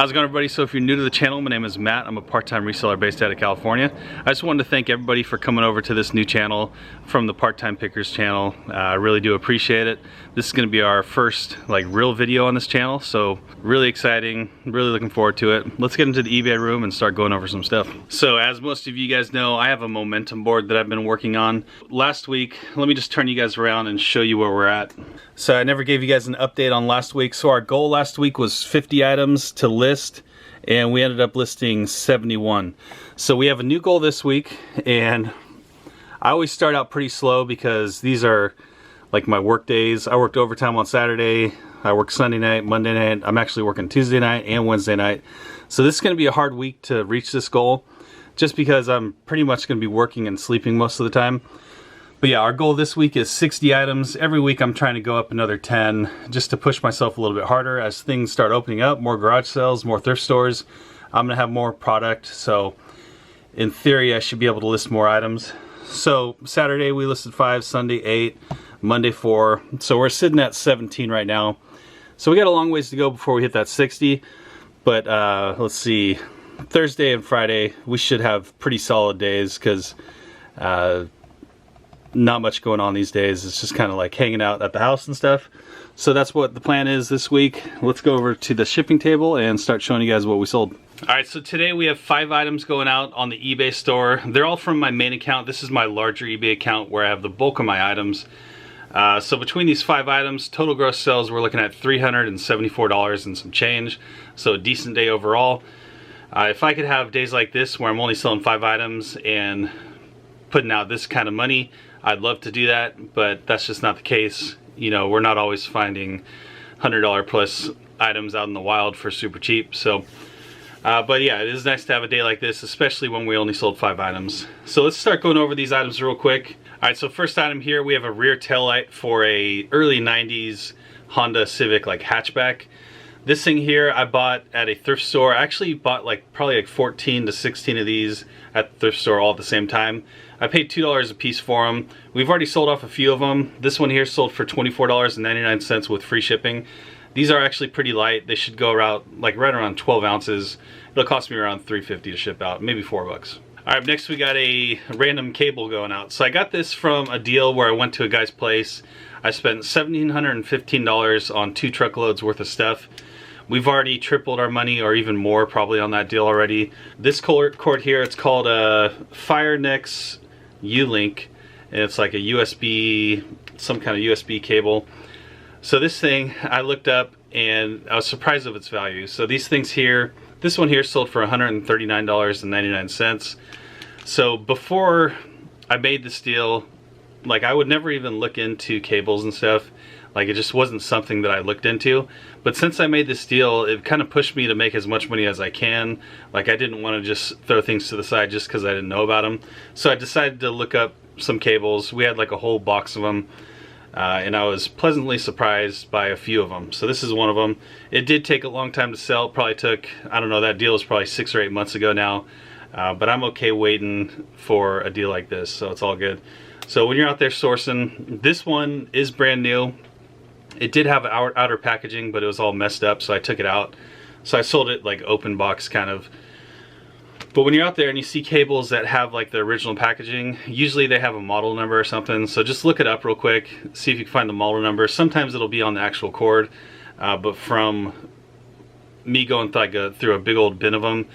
How's it going, everybody? So if you're new to the channel, my name is Matt. I'm a part-time reseller based out of California. I just wanted to thank everybody for coming over to this new channel from the Part-Time Pickers channel. I really do appreciate it. This is going to be our first real video on this channel, so really exciting, really looking forward to it. Let's get into the eBay room and start going over some stuff. So as most of you guys know, I have a momentum board that I've been working on. Last week, let me just turn you guys around and show you where we're at. So I never gave you guys an update on last week. So our goal last week was 50 items to list, and we ended up listing 71. So we have a new goal this week, and I always start out pretty slow because these are like my work days. I worked overtime on Saturday, I work Sunday night, Monday night. I'm actually working Tuesday night and Wednesday night. So this is going to be a hard week to reach this goal just because I'm pretty much going to be working and sleeping most of the time. But yeah, our goal this week is 60 items. Every week I'm trying to go up another 10 just to push myself a little bit harder. As things start opening up, more garage sales, more thrift stores, I'm gonna have more product. So in theory, I should be able to list more items. So Saturday we listed 5, Sunday 8, Monday 4. So we're sitting at 17 right now. So we got a long ways to go before we hit that 60. But let's see, Thursday and Friday, we should have pretty solid days because not much going on these days. It's just kind of like hanging out at the house and stuff. So that's what the plan is this week. Let's go over to the shipping table and start showing you guys what we sold. Alright, so today we have 5 items going out on the eBay store. They're all from my main account. This is my larger eBay account where I have the bulk of my items. So between these 5 items, total gross sales, we're looking at $374 and some change. So a decent day overall. If I could have days like this where I'm only selling 5 items and putting out this kind of money, I'd love to do that, but that's just not the case. You know, we're not always finding $100 plus items out in the wild for super cheap. So, but yeah, it is nice to have a day like this, especially when we only sold 5 items. So let's start going over these items real quick. All right, so first item here, we have a rear taillight for a early 90s Honda Civic hatchback. This thing here I bought at a thrift store. I actually bought probably 14 to 16 of these at the thrift store all at the same time. I paid $2 a piece for them. We've already sold off a few of them. This one here sold for $24.99 with free shipping. These are actually pretty light. They should go around right around 12 ounces. It'll cost me around $3.50 to ship out, maybe $4. All right, next we got a random cable going out. So I got this from a deal where I went to a guy's place. I spent $1,715 on 2 truckloads worth of stuff. We've already tripled our money, or even more probably, on that deal already. This cord here, it's called a FireNex U-Link, and it's like a USB, some kind of USB cable. So this thing, I looked up and I was surprised of its value. So these things here, this one here sold for $139.99. So before I made this deal, I would never even look into cables and stuff. It just wasn't something that I looked into. But since I made this deal, it kind of pushed me to make as much money as I can. I didn't want to just throw things to the side just because I didn't know about them. So I decided to look up some cables. We had a whole box of them. And I was pleasantly surprised by a few of them. So this is one of them. It did take a long time to sell. It probably took, I don't know, that deal was probably 6 or 8 months ago now. But I'm okay waiting for a deal like this, so it's all good. So when you're out there sourcing, this one is brand new. It did have outer packaging, but it was all messed up, so I took it out. So I sold it open box kind of. But when you're out there and you see cables that have the original packaging, usually they have a model number or something. So just look it up real quick, see if you can find the model number. Sometimes it'll be on the actual cord, but from me going through a big old bin of them,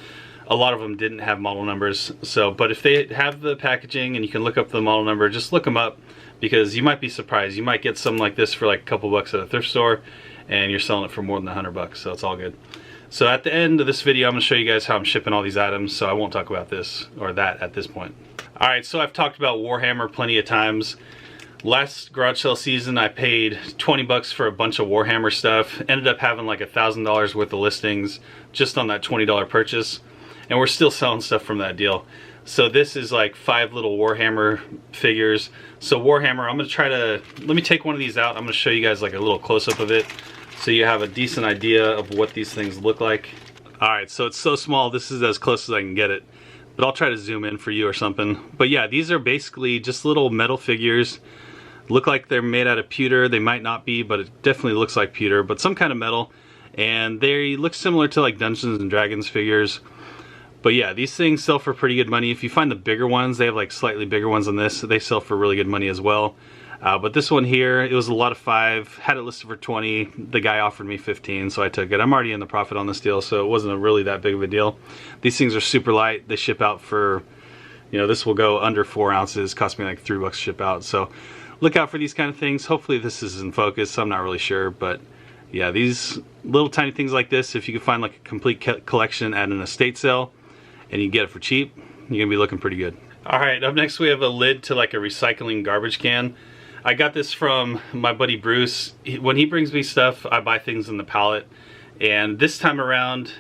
a lot of them didn't have model numbers. So, but if they have the packaging and you can look up the model number, just look them up, because you might be surprised. You might get something like this for a couple bucks at a thrift store, and you're selling it for more than $100, so it's all good. So at the end of this video, I'm going to show you guys how I'm shipping all these items, so I won't talk about this or that at this point. Alright, so I've talked about Warhammer plenty of times. Last garage sale season, I paid 20 bucks for a bunch of Warhammer stuff. Ended up having $1,000 worth of listings just on that $20 purchase. And we're still selling stuff from that deal. So this is 5 little Warhammer figures. So Warhammer, I'm going to try to, let me take one of these out. I'm going to show you guys a little close-up of it, so you have a decent idea of what these things look like. Alright, so it's so small, this is as close as I can get it. But I'll try to zoom in for you or something. But yeah, these are basically just little metal figures. Look like they're made out of pewter. They might not be, but it definitely looks like pewter, but some kind of metal. and they look similar to like Dungeons and Dragons figures. But yeah, these things sell for pretty good money. If you find the bigger ones, they have like slightly bigger ones than this, so they sell for really good money as well. But this one here, it was a lot of 5, had it listed for 20. The guy offered me 15, so I took it. I'm already in the profit on this deal, so it wasn't really that big of a deal. These things are super light. They ship out for, you know, this will go under 4 ounces, cost me like $3 to ship out. So look out for these kind of things. Hopefully this is in focus, I'm not really sure, but yeah, these little tiny things like this, if you can find like a complete collection at an estate sale and you get it for cheap, you're gonna be looking pretty good. All right, up next we have a lid to like a recycling garbage can. I got this from my buddy Bruce. When he brings me stuff, I buy things in the pallet. And this time around,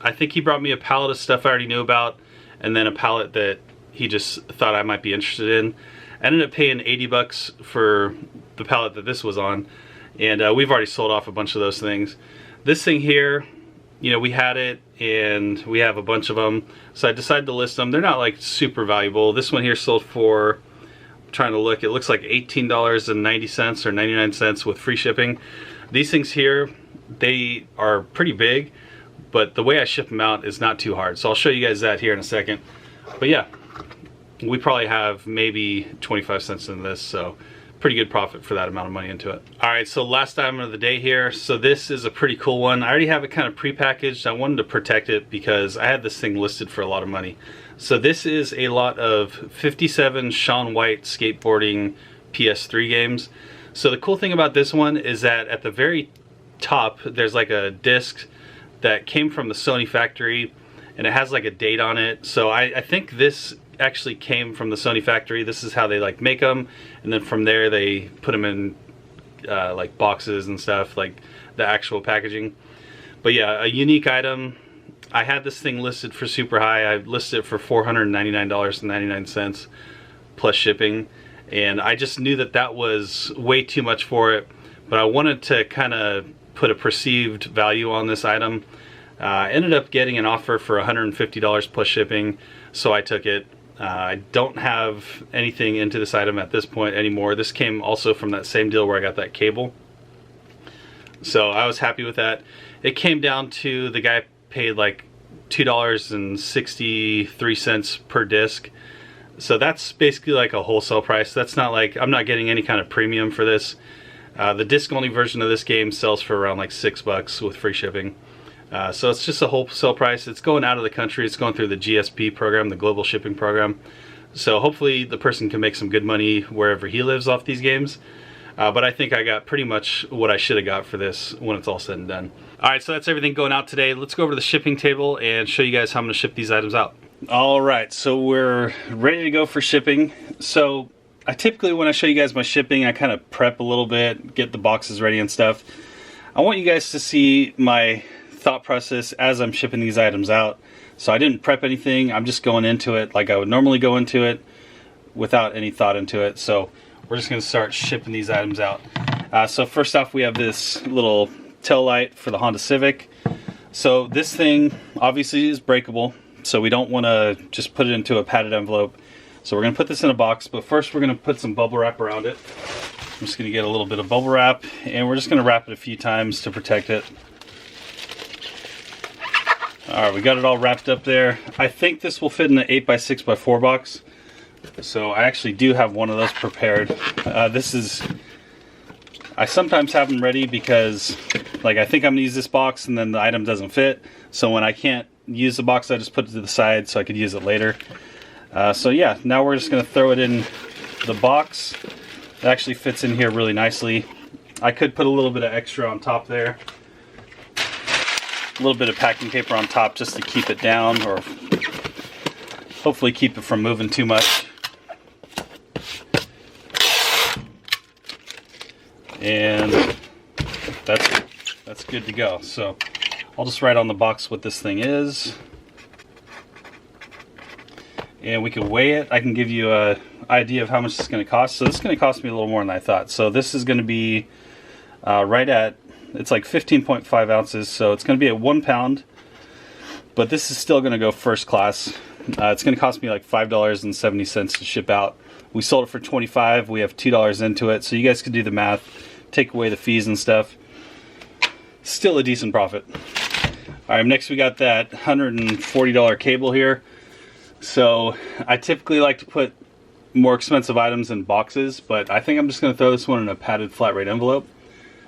I think he brought me a pallet of stuff I already knew about, and then a pallet that he just thought I might be interested in. I ended up paying $80 for the pallet that this was on, and we've already sold off a bunch of those things. This thing here, you know, we had it, and we have a bunch of them, so I decided to list them. They're not like super valuable. This one here sold for, trying to look, it looks like $18.90 or 99 cents with free shipping. These things here, they are pretty big, but the way I ship them out is not too hard, so I'll show you guys that here in a second. But yeah, we probably have maybe 25 cents in this, so pretty good profit for that amount of money into it. All right, so last item of the day here. So this is a pretty cool one. I already have it kind of pre-packaged. I wanted to protect it because I had this thing listed for a lot of money. So this is a lot of 57 Shaun White skateboarding PS3 games. So the cool thing about this one is that at the very top, there's like a disc that came from the Sony factory, and it has like a date on it. So I think this actually came from the Sony factory. This is how they like make them, and then from there they put them in like boxes and stuff, like the actual packaging. But yeah, a unique item. I had this thing listed for super high. I listed it for $499.99 plus shipping, and I just knew that that was way too much for it, but I wanted to kind of put a perceived value on this item. I ended up getting an offer for $150 plus shipping, so I took it. I don't have anything into this item at this point anymore. This came also from that same deal where I got that cable, so I was happy with that. It came down to, the guy paid like $2.63 per disc, so that's basically like a wholesale price. That's not like, I'm not getting any kind of premium for this. The disc only version of this game sells for around like $6 with free shipping. So it's just a wholesale price. It's going out of the country. It's going through the GSP program, the global shipping program. So hopefully the person can make some good money wherever he lives off these games. But I think I got pretty much what I should have got for this when it's all said and done. All right, so that's everything going out today. Let's go over to the shipping table and show you guys how I'm going to ship these items out. All right, so we're ready to go for shipping. So I typically, when I show you guys my shipping, I kind of prep a little bit, get the boxes ready and stuff. I want you guys to see my thought process as I'm shipping these items out. So I didn't prep anything. I'm just going into it like I would normally go into it, without any thought into it. So we're just going to start shipping these items out. So first off, we have this little tail light for the Honda Civic. So this thing obviously is breakable, so we don't want to just put it into a padded envelope. So we're going to put this in a box, but first we're going to put some bubble wrap around it. I'm just going to get a little bit of bubble wrap, and we're just going to wrap it a few times to protect it. Alright, we got it all wrapped up there. I think this will fit in an 8x6x4 box. So I actually do have one of those prepared. I sometimes have them ready because, like, I think I'm going to use this box and then the item doesn't fit. So when I can't use the box, I just put it to the side so I could use it later. So yeah, now we're just going to throw it in the box. It actually fits in here really nicely. I could put a little bit of extra on top there. A little bit of packing paper on top just to keep it down, or hopefully keep it from moving too much. And that's good to go. So I'll just write on the box what this thing is, and we can weigh it. I can give you an idea of how much it's going to cost. So this is going to cost me a little more than I thought. So this is going to be right at, it's like 15.5 ounces, so it's going to be at 1 pound, but this is still going to go first class. It's going to cost me like $5.70 to ship out. We sold it for $25. We have $2 into it, so you guys can do the math, take away the fees and stuff. still a decent profit. All right, next we got that $140 cable here. So I typically like to put more expensive items in boxes, but I think I'm just gonna throw this one in a padded flat rate envelope.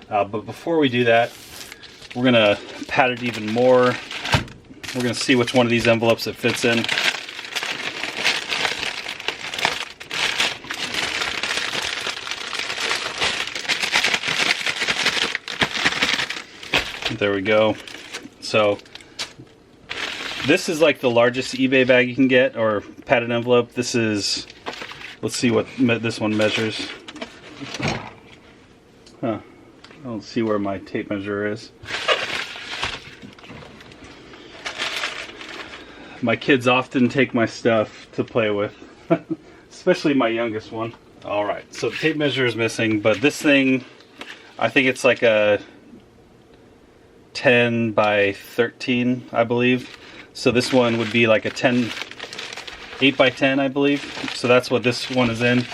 But before we do that, we're gonna pad it even more. We're gonna see which one of these envelopes it fits in. There we go. So this is like the largest eBay bag you can get, or padded envelope. This is, let's see what this one measures. Huh. I don't see where my tape measure is. My kids often take my stuff to play with, especially my youngest one. All right, so the tape measure is missing, but this thing, I think it's like a 10 by 13, I believe. So this one would be like a 8 by 10, I believe. So that's what this one is in.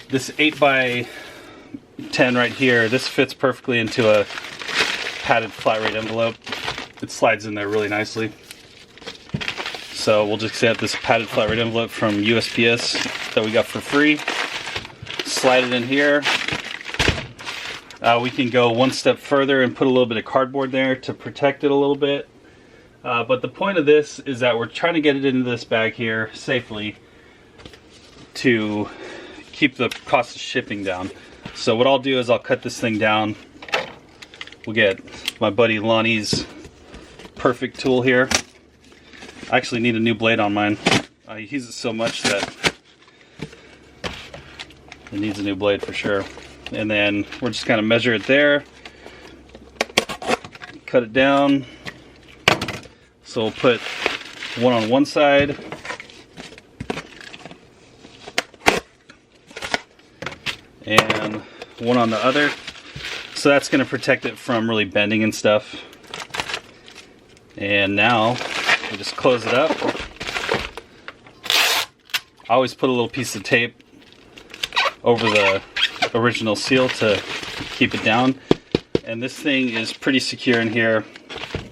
This 8 by 10 right here, this fits perfectly into a padded flat rate envelope. It slides in there really nicely. So we'll just get this padded flat rate envelope from USPS that we got for free. Slide it in here. We can go one step further and put a little bit of cardboard there to protect it a little bit. But the point of this is that we're trying to get it into this bag here safely to keep the cost of shipping down. So what I'll do is I'll cut this thing down. We'll get my buddy Lonnie's perfect tool here. I actually need a new blade on mine. I use it so much that it needs a new blade for sure. And then we're just kind of measure it there, cut it down. So we'll put one on one side, and one on the other. So that's going to protect it from really bending and stuff. And now we just close it up. I always put a little piece of tape over the original seal to keep it down. And this thing is pretty secure in here.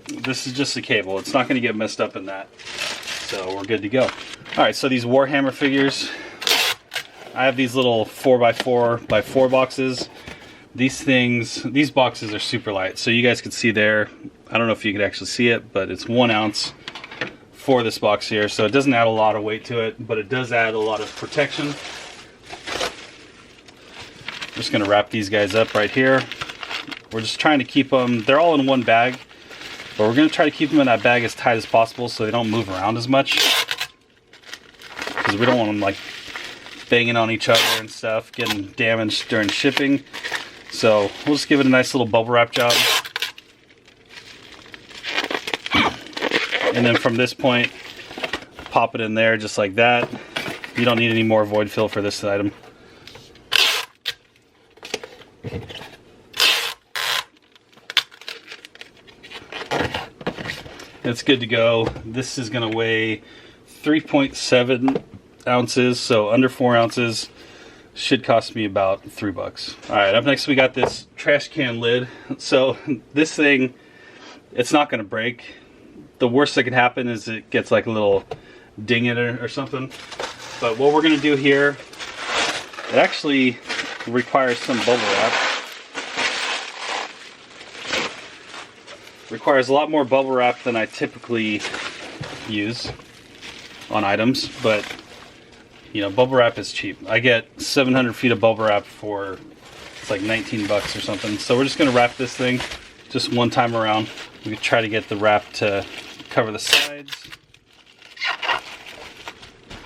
This is just a cable. It's not going to get messed up in that. So we're good to go. Alright, so these Warhammer figures, I have these little 4x4x4 boxes. These boxes are super light. So you guys can see there, I don't know if you could actually see it, but it's 1 ounce for this box here. So it doesn't add a lot of weight to it, but it does add a lot of protection. I'm just going to wrap these guys up right here. We're just trying to keep them, they're all in one bag, but we're going to try to keep them in that bag as tight as possible so they don't move around as much. Because we don't want them like banging on each other and stuff, getting damaged during shipping. So we'll just give it a nice little bubble wrap job. And then from this point, pop it in there just like that. You don't need any more void fill for this item. It's good to go. This is going to weigh 3.7 ounces, so under 4 ounces. Should cost me about $3. Alright, up next we got this trash can lid. So this thing, it's not going to break. The worst that could happen is it gets like a little ding in it or something. But what we're going to do here, it actually requires some bubble wrap. Requires a lot more bubble wrap than I typically use on items, but you know, bubble wrap is cheap. I get 700 feet of bubble wrap for, it's like 19 bucks or something. So we're just going to wrap this thing just one time around. We can try to get the wrap to cover the sides.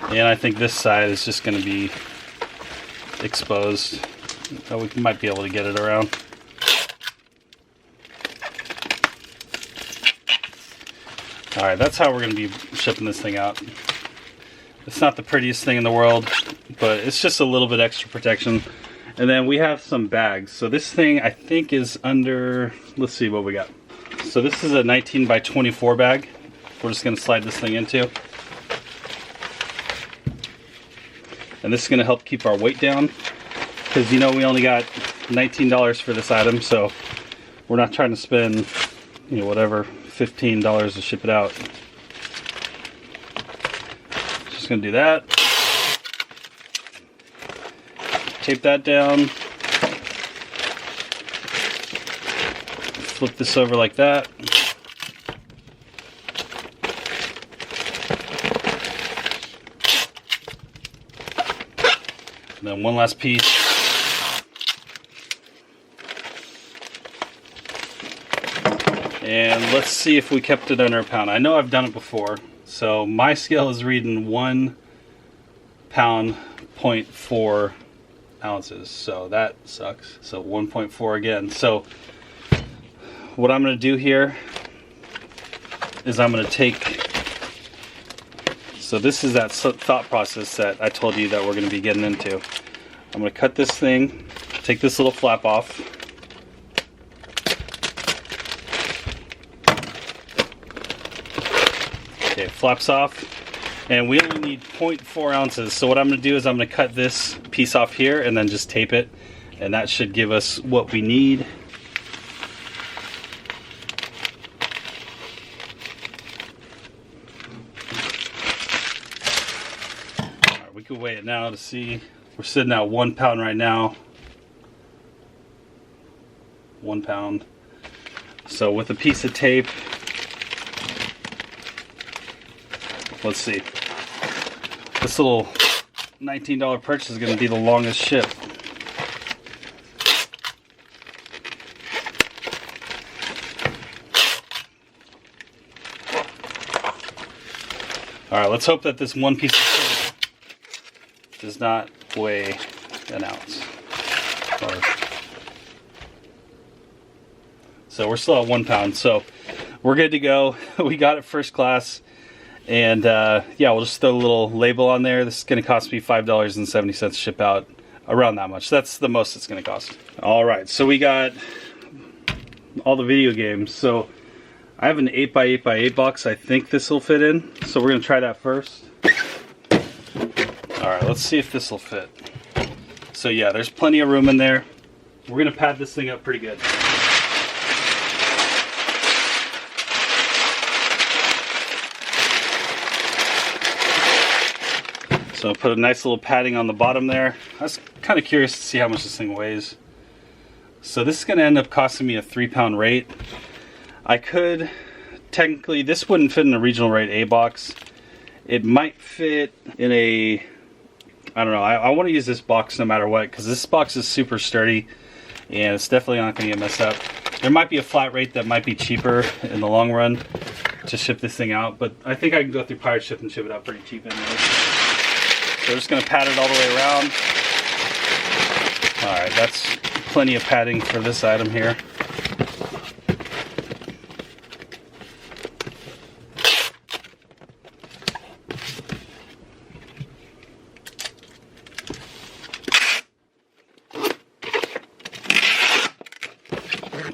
And I think this side is just going to be exposed. We might be able to get it around. Alright, that's how we're going to be shipping this thing out. It's not the prettiest thing in the world, but it's just a little bit extra protection. And then we have some bags. So this thing I think is under, let's see what we got. So this is a 19 by 24 bag. We're just going to slide this thing into. And this is going to help keep our weight down. Because you know we only got $19 for this item, so we're not trying to spend, you know, whatever, $15 to ship it out. Just gonna do that. Tape that down. Flip this over like that. And then one last piece. And let's see if we kept it under a pound. I know I've done it before. So my scale is reading 1 pound, 0.4 ounces. So that sucks. So 1.4 again. So what I'm going to do here is I'm going to take, so this is that thought process that I told you that we're going to be getting into. I'm going to cut this thing, take this little flap off. Okay, flaps off. And we only need 0.4 ounces. So what I'm going to do is I'm going to cut this piece off here and then just tape it. And that should give us what we need. We could weigh it now to see. We're sitting at 1 pound right now. 1 pound. So with a piece of tape, let's see. This little $19 purchase is going to be the longest ship. All right, let's hope that this one piece of tape does not weigh an ounce. So we're still at 1 pound, so we're good to go. We got it first class, and yeah, we'll just throw a little label on there. This is going to cost me $5.70 to ship out, around that much. That's the most it's going to cost. All right, so we got all the video games. So I have an 8x8x8 box. I think this will fit in, so we're going to try that first. All right, let's see if this will fit. So yeah, there's plenty of room in there. We're going to pad this thing up pretty good. So I'll put a nice little padding on the bottom there. I was kind of curious to see how much this thing weighs. So this is going to end up costing me a 3 pound rate. I could, technically, this wouldn't fit in a regional rate A box. It might fit in a, I don't know, I want to use this box no matter what, because this box is super sturdy and it's definitely not going to get messed up. There might be a flat rate that might be cheaper in the long run to ship this thing out, but I think I can go through Pirate Ship and ship it out pretty cheap anyway. So we're just going to pat it all the way around. Alright, that's plenty of padding for this item here.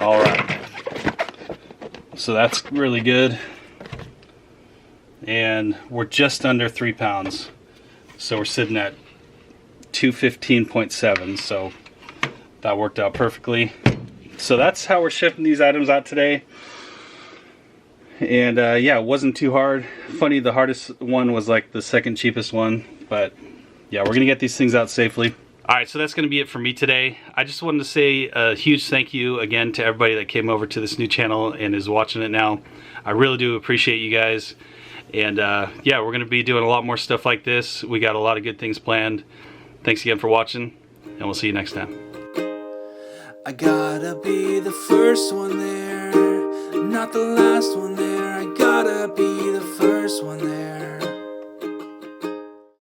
Alright, so that's really good. And we're just under 3 pounds. So we're sitting at 215.7, so that worked out perfectly. So that's how we're shipping these items out today. And yeah, it wasn't too hard. Funny, the hardest one was like the second cheapest one, but yeah, we're gonna get these things out safely. All right, so that's gonna be it for me today. I just wanted to say a huge thank you again to everybody that came over to this new channel and is watching it now. I really do appreciate you guys. And yeah, we're going to be doing a lot more stuff like this. We got a lot of good things planned. Thanks again for watching, and we'll see you next time. I gotta be the first one there, not the last one there. I gotta be the first one there.